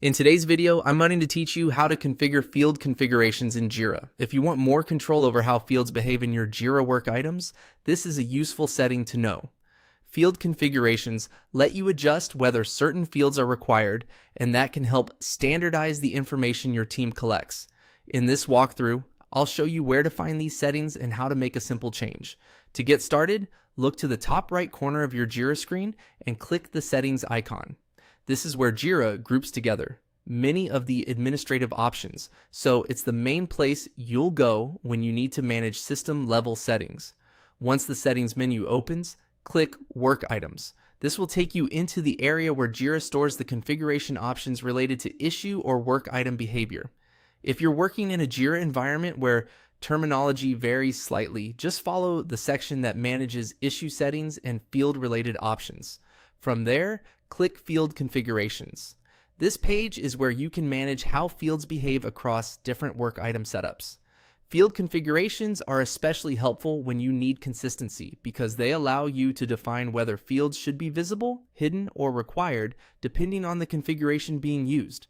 In today's video, I'm going to teach you how to configure field configurations in Jira. If you want more control over how fields behave in your Jira work items, this is a useful setting to know. Field configurations let you adjust whether certain fields are required, and that can help standardize the information your team collects. In this walkthrough, I'll show you where to find these settings and how to make a simple change. To get started, look to the top right corner of your Jira screen and click the settings icon. This is where Jira groups together many of the administrative options, so it's the main place you'll go when you need to manage system-level settings. Once the settings menu opens, click Work Items. This will take you into the area where Jira stores the configuration options related to issue or work item behavior. If you're working in a Jira environment where terminology varies slightly, just follow the section that manages issue settings and field-related options. From there, click Field Configurations. This page is where you can manage how fields behave across different work item setups. Field configurations are especially helpful when you need consistency because they allow you to define whether fields should be visible, hidden, or required depending on the configuration being used.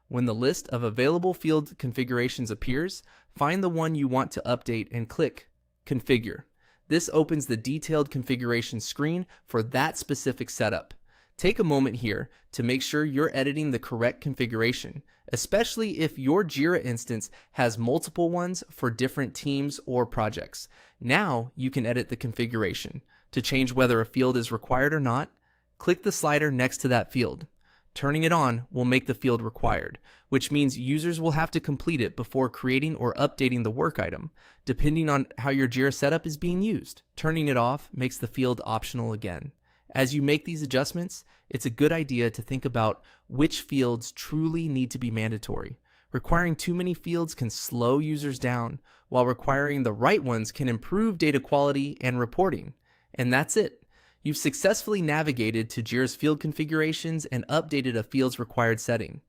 When the list of available field configurations appears, find the one you want to update and click Configure. This opens the detailed configuration screen for that specific setup. Take a moment here to make sure you're editing the correct configuration, especially if your Jira instance has multiple ones for different teams or projects. Now you can edit the configuration. To change whether a field is required or not, click the slider next to that field. Turning it on will make the field required, which means users will have to complete it before creating or updating the work item, depending on how your Jira setup is being used. Turning it off makes the field optional again. As you make these adjustments, it's a good idea to think about which fields truly need to be mandatory. Requiring too many fields can slow users down, while requiring the right ones can improve data quality and reporting. And that's it. You've successfully navigated to Jira's field configurations and updated a field's required setting.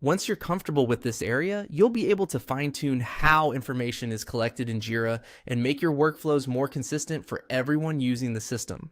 Once you're comfortable with this area, you'll be able to fine-tune how information is collected in Jira and make your workflows more consistent for everyone using the system.